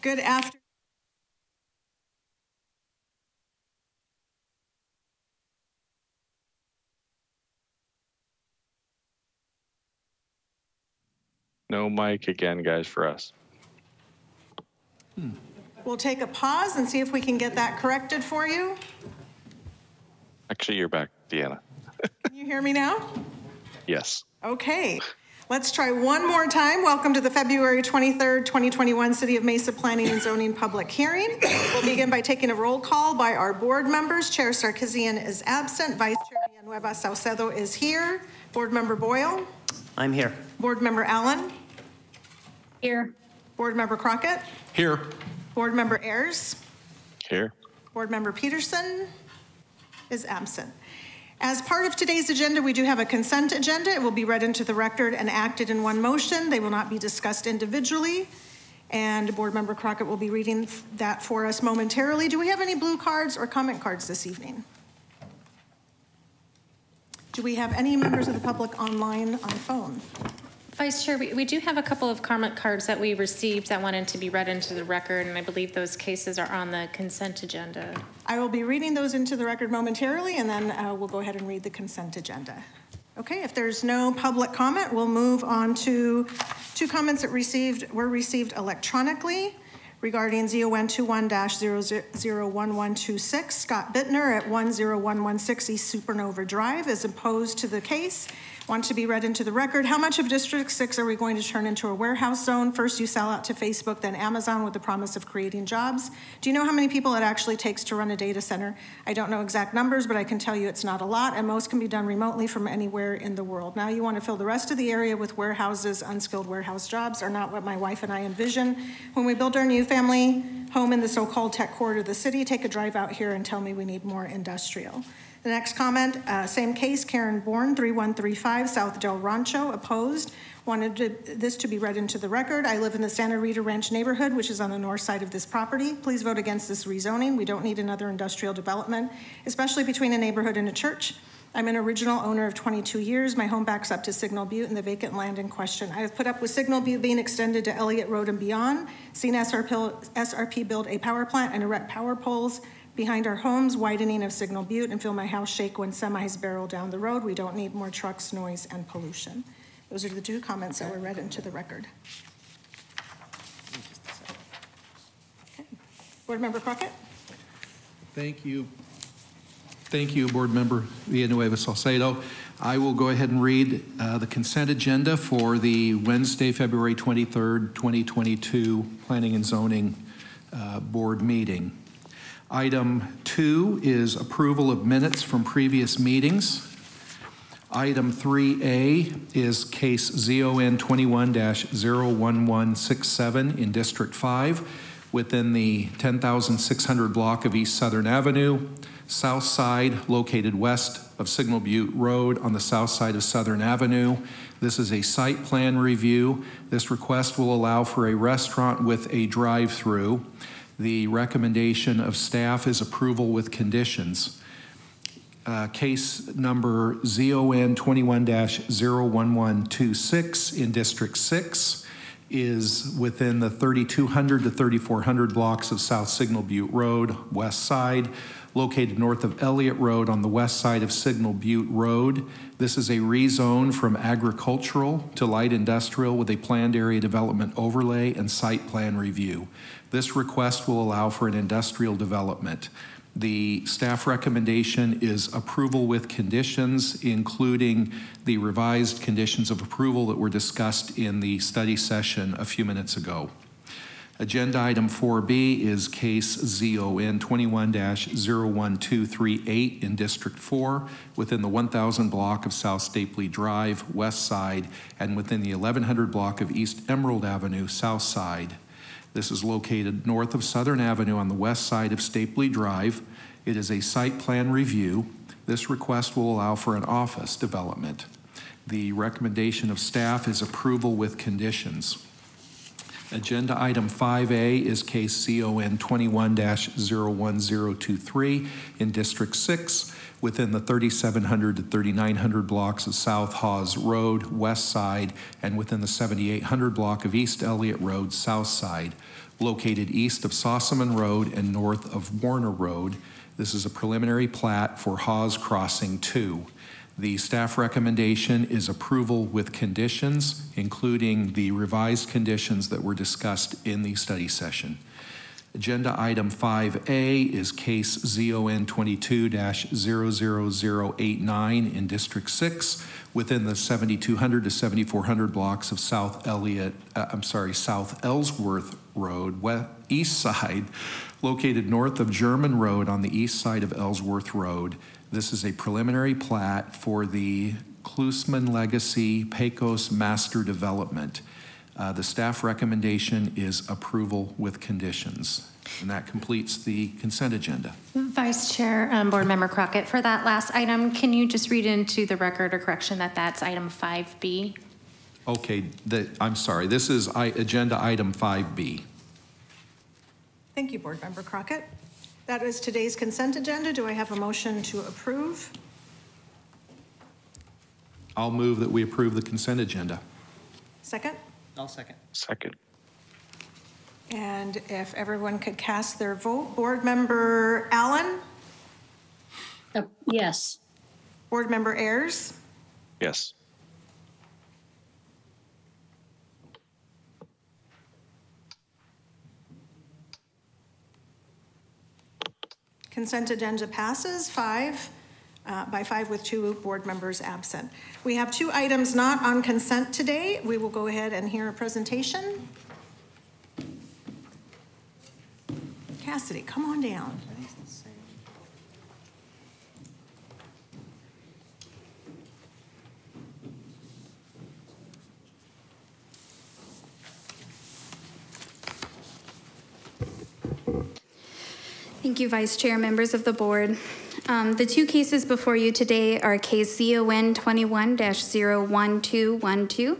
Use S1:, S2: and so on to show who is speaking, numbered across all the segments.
S1: Good afternoon.
S2: No mic again, guys, for us.
S1: We'll take a pause and see if we can get that corrected for you.
S2: Actually, you're back, Deanna.
S1: Can you hear me now?
S2: Yes.
S1: Okay. Let's try one more time. Welcome to the February 23rd, 2021 City of Mesa Planning and Zoning Public Hearing. We'll begin by taking a roll call by our board members. Chair Sarkisian is absent. Vice Chair Villanueva Saucedo is here. Board Member Boyle.
S3: I'm here.
S1: Board Member Allen.
S4: Here.
S1: Board Member Crockett.
S2: Here.
S1: Board Member Ayers.
S2: Here.
S1: Board Member Peterson is absent. As part of today's agenda, we do have a consent agenda. It will be read into the record and acted in one motion. They will not be discussed individually. And Board Member Crockett will be reading that for us momentarily. Do we have any blue cards or comment cards this evening? Do we have any members of the public online on phone?
S4: Vice Chair, we do have a couple of comment cards that we received that wanted to be read into the record, and I believe those cases are on the consent agenda.
S1: I will be reading those into the record momentarily, and then we'll go ahead and read the consent agenda. Okay, if there's no public comment, we'll move on to two comments that were received electronically regarding ZON 21-001126. Scott Bittner at 10116 East Supernova Drive is opposed to the case. Want to be read into the record. How much of District 6 are we going to turn into a warehouse zone? First you sell out to Facebook, then Amazon with the promise of creating jobs. Do you know how many people it actually takes to run a data center? I don't know exact numbers, but I can tell you it's not a lot, and most can be done remotely from anywhere in the world. Now you want to fill the rest of the area with warehouses. Unskilled warehouse jobs are not what my wife and I envision. When we build our new family home in the so-called tech corridor of the city, take a drive out here and tell me we need more industrial. The next comment, same case, Karen Bourne, 3135 South Del Rancho, opposed. Wanted this to be read into the record. I live in the Santa Rita Ranch neighborhood, which is on the north side of this property. Please vote against this rezoning. We don't need another industrial development, especially between a neighborhood and a church. I'm an original owner of 22 years. My home backs up to Signal Butte and the vacant land in question. I have put up with Signal Butte being extended to Elliott Road and beyond, seen SRP build a power plant and erect power poles behind our homes, widening of Signal Butte, and feel my house shake when semis barrel down the road. We don't need more trucks, noise, and pollution. Those are the two comments that were read into the record. Okay. Board Member Crockett.
S5: Thank you. Thank you, Board Member Villanueva Salcedo. I will go ahead and read the consent agenda for the Wednesday, February 23rd, 2022 Planning and Zoning Board meeting. Item 2 is approval of minutes from previous meetings. Item 3A is case ZON 21-01167 in District 5 within the 10,600 block of East Southern Avenue, south side located west of Signal Butte Road on the south side of Southern Avenue. This is a site plan review. This request will allow for a restaurant with a drive-through. The recommendation of staff is approval with conditions. Case number ZON 21-01126 in District 6 is within the 3,200 to 3,400 blocks of South Signal Butte Road, west side, located north of Elliott Road on the west side of Signal Butte Road. This is a rezone from agricultural to light industrial with a planned area development overlay and site plan review. This request will allow for an industrial development. The staff recommendation is approval with conditions, including the revised conditions of approval that were discussed in the study session a few minutes ago. Agenda item 4B is case ZON 21-01238 in District 4 within the 1,000 block of South Stapley Drive, west side, and within the 1,100 block of East Emerald Avenue, south side. This is located north of Southern Avenue on the west side of Stapley Drive. It is a site plan review. This request will allow for an office development. The recommendation of staff is approval with conditions. Agenda item 5A is case ZON 21-01023 in District 6 within the 3,700 to 3,900 blocks of South Hawes Road, west side, and within the 7,800 block of East Elliott Road, south side, located east of Sossaman Road and north of Warner Road. This is a preliminary plat for Hawes Crossing 2. The staff recommendation is approval with conditions, including the revised conditions that were discussed in the study session. Agenda item 5A is case ZON 22-00089 in District 6 within the 7200 to 7400 blocks of South Ellsworth Road, east side, located north of German Road on the east side of Ellsworth Road. This is a preliminary plat for the Klusman Legacy Pecos Master Development. The staff recommendation is approval with conditions. And that completes the consent agenda.
S4: Vice Chair, Board Member Crockett, for that last item, can you just read into the record a correction that that's item 5B?
S5: Okay, I'm sorry. This is agenda item 5B.
S1: Thank you, Board Member Crockett. That is today's consent agenda. Do I have a motion to approve?
S5: I'll move that we approve the consent agenda.
S1: Second?
S3: I'll second.
S2: Second.
S1: And if everyone could cast their vote. Board Member Allen?
S6: Yes.
S1: Board Member Ayers?
S2: Yes.
S1: Consent agenda passes by 5 with 2 board members absent. We have 2 items not on consent today. We will go ahead and hear a presentation. Cassidy, come on down.
S7: Thank you, Vice Chair, members of the board. The 2 cases before you today are case ZON 21-01212.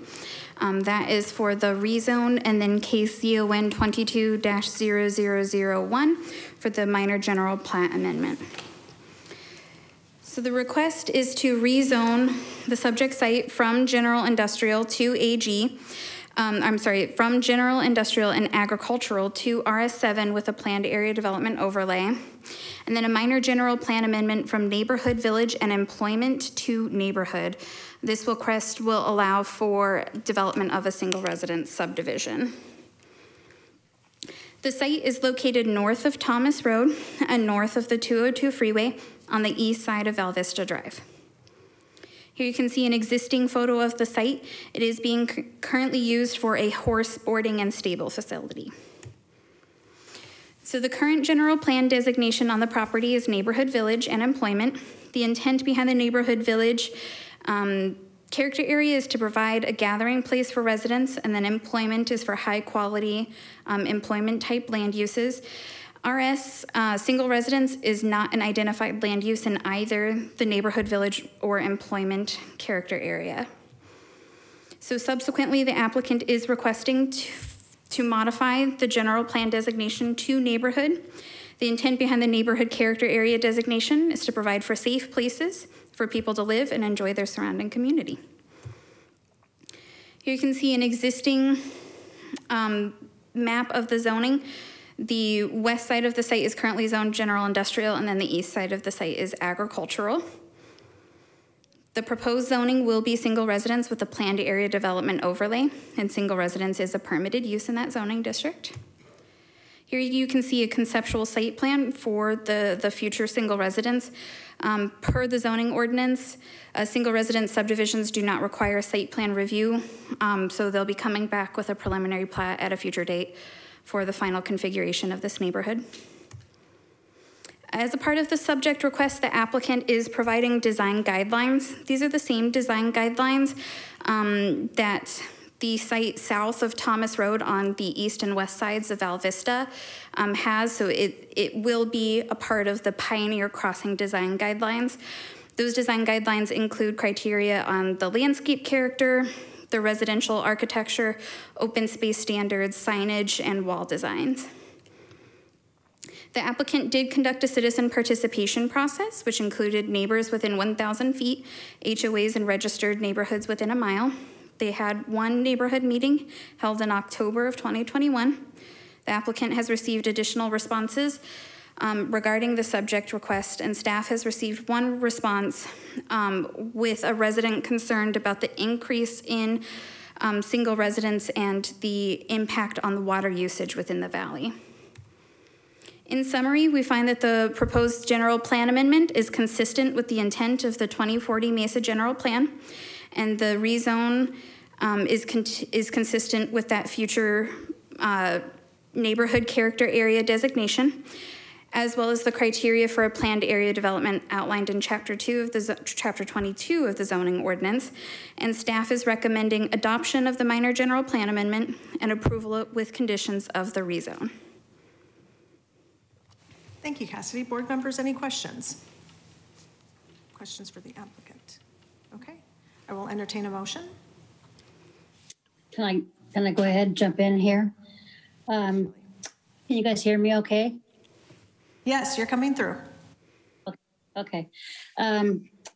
S7: That is for the rezone, and then case ZON 22-0001 for the minor general plat amendment. So the request is to rezone the subject site from general industrial to AG. From general industrial and agricultural to RS7 with a planned area development overlay. And then a minor general plan amendment from neighborhood, village, and employment to neighborhood. This request will allow for development of a single residence subdivision. The site is located north of Thomas Road and north of the 202 freeway on the east side of Val Vista Drive. Here you can see an existing photo of the site. It is being currently used for a horse boarding and stable facility. So the current general plan designation on the property is neighborhood, village, and employment. The intent behind the neighborhood village character area is to provide a gathering place for residents, and then employment is for high quality employment type land uses. RS, single residence, is not an identified land use in either the neighborhood, village, or employment character area. So subsequently, the applicant is requesting to modify the general plan designation to neighborhood. The intent behind the neighborhood character area designation is to provide for safe places for people to live and enjoy their surrounding community. Here you can see an existing map of the zoning. The west side of the site is currently zoned general industrial, and then the east side of the site is agricultural. The proposed zoning will be single residence with a planned area development overlay, and single residence is a permitted use in that zoning district. Here you can see a conceptual site plan for the future single residence. Per the zoning ordinance, single residence subdivisions do not require site plan review, so they'll be coming back with a preliminary plat at a future date for the final configuration of this neighborhood. As a part of the subject request, the applicant is providing design guidelines. These are the same design guidelines that the site south of Thomas Road on the east and west sides of Val Vista has, so it will be a part of the Pioneer Crossing design guidelines. Those design guidelines include criteria on the landscape character, the residential architecture, open space standards, signage, and wall designs. The applicant did conduct a citizen participation process, which included neighbors within 1,000 feet, HOAs and registered neighborhoods within a mile. They had one neighborhood meeting held in October of 2021. The applicant has received additional responses regarding the subject request, and staff has received one response with a resident concerned about the increase in single residence and the impact on the water usage within the valley. In summary, we find that the proposed general plan amendment is consistent with the intent of the 2040 Mesa General Plan, and the rezone is consistent with that future neighborhood character area designation, as well as the criteria for a planned area development outlined in Chapter 22 of the zoning ordinance. And staff is recommending adoption of the minor general plan amendment and approval with conditions of the rezone.
S1: Thank you, Cassidy. Board members, any questions? Questions for the applicant? Okay, I will entertain a motion.
S3: Can I go ahead and jump in here? Can you guys hear me okay?
S1: Yes, you're coming through.
S3: Okay.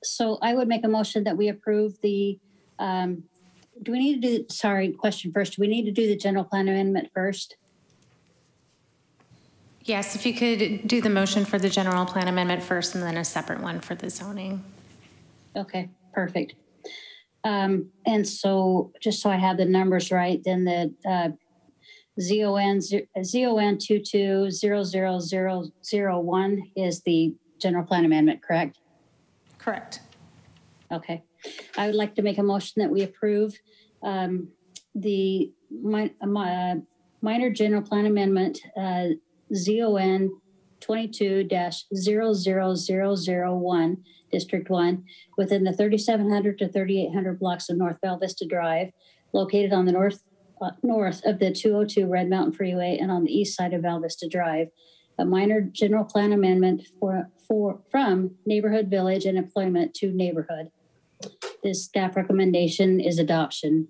S3: So I would make a motion that we approve the, do we need to do, sorry, question first. Do we need to do the general plan amendment first?
S4: Yes, if you could do the motion for the general plan amendment first and then a separate one for the zoning.
S3: Okay, perfect. And so just so I have the numbers right, then the ZON 22000001 is the general plan amendment, correct?
S1: Correct.
S3: Okay. I would like to make a motion that we approve the minor general plan amendment ZON 22-00001, District 1, within the 3,700 to 3,800 blocks of North Val Vista Drive, located on the north of the 202 Red Mountain Freeway and on the east side of Val Vista Drive. A minor general plan amendment from neighborhood, village, and employment to neighborhood. This staff recommendation is adoption.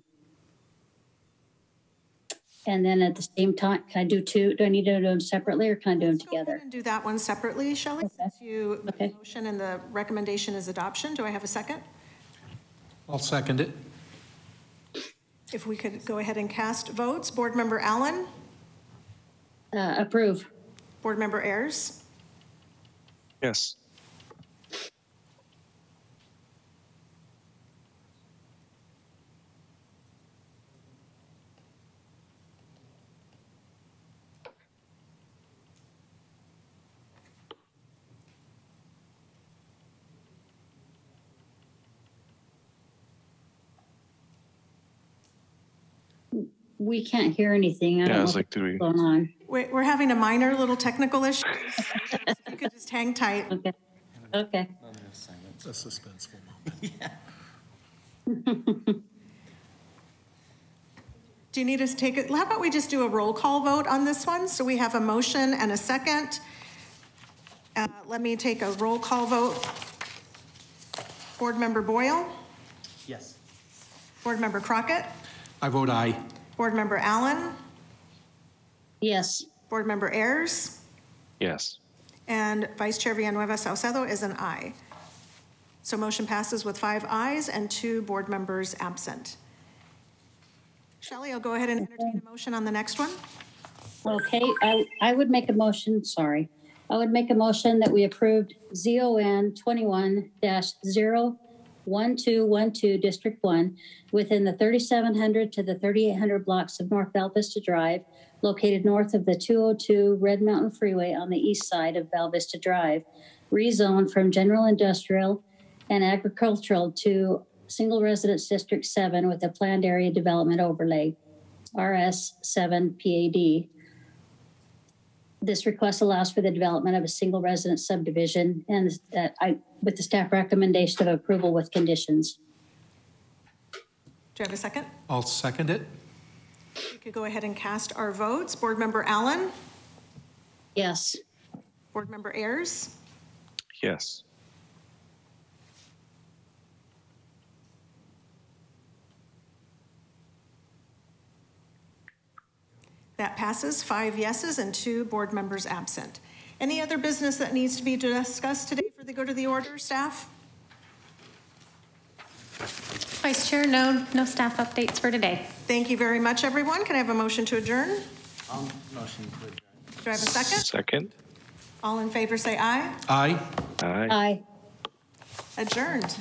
S3: And then at the same time, can I do two? Do I need to do them separately or can I do them together?
S1: Go ahead and do that one separately, Shelley.
S3: Okay.
S1: Since you the motion and the recommendation is adoption. Do I have a second?
S5: I'll second it.
S1: If we could go ahead and cast votes. Board Member Allen?
S3: Approve.
S1: Board Member Ayers?
S2: Yes.
S3: We can't hear anything. I don't know
S2: It's like, do we?
S3: what's going on.
S1: We're having a minor little technical issue. If you could just hang tight.
S3: Okay. Okay.
S5: It's a suspenseful moment.
S1: Do you need us to take it? How about we just do a roll call vote on this one? So we have a motion and a second. Let me take a roll call vote. Board Member Boyle?
S6: Yes.
S1: Board Member Crockett?
S5: I vote aye.
S1: Board Member Allen?
S3: Yes.
S1: Board Member Ayers?
S2: Yes.
S1: And Vice Chair Villanueva Saucedo is an aye. So motion passes with 5 ayes and 2 board members absent. Shelley, I'll go ahead and entertain a motion on the next one.
S3: Okay. I would make a motion. Sorry. I would make a motion that we approved ZON 21-01212 District 1 within the 3,700 to the 3,800 blocks of North Val Vista Drive, located north of the 202 Red Mountain Freeway on the east side of Val Vista Drive, rezoned from general industrial and agricultural to single residence District 7 with a planned area development overlay, RS7 PAD. This request allows for the development of a single residence subdivision and with the staff recommendation of approval with conditions.
S1: Do you have a second?
S5: I'll second it.
S1: We could go ahead and cast our votes. Board Member Allen?
S3: Yes.
S1: Board Member Ayers?
S2: Yes.
S1: That passes, 5 yeses and 2 board members absent. Any other business that needs to be discussed today for the good of the order, staff?
S4: Vice Chair, no staff updates for today.
S1: Thank you very much, everyone. Can I have a motion to adjourn?
S6: Motion to adjourn.
S1: Do I have a second?
S2: Second.
S1: All in favor say aye.
S5: Aye.
S2: Aye.
S3: Aye.
S1: Adjourned.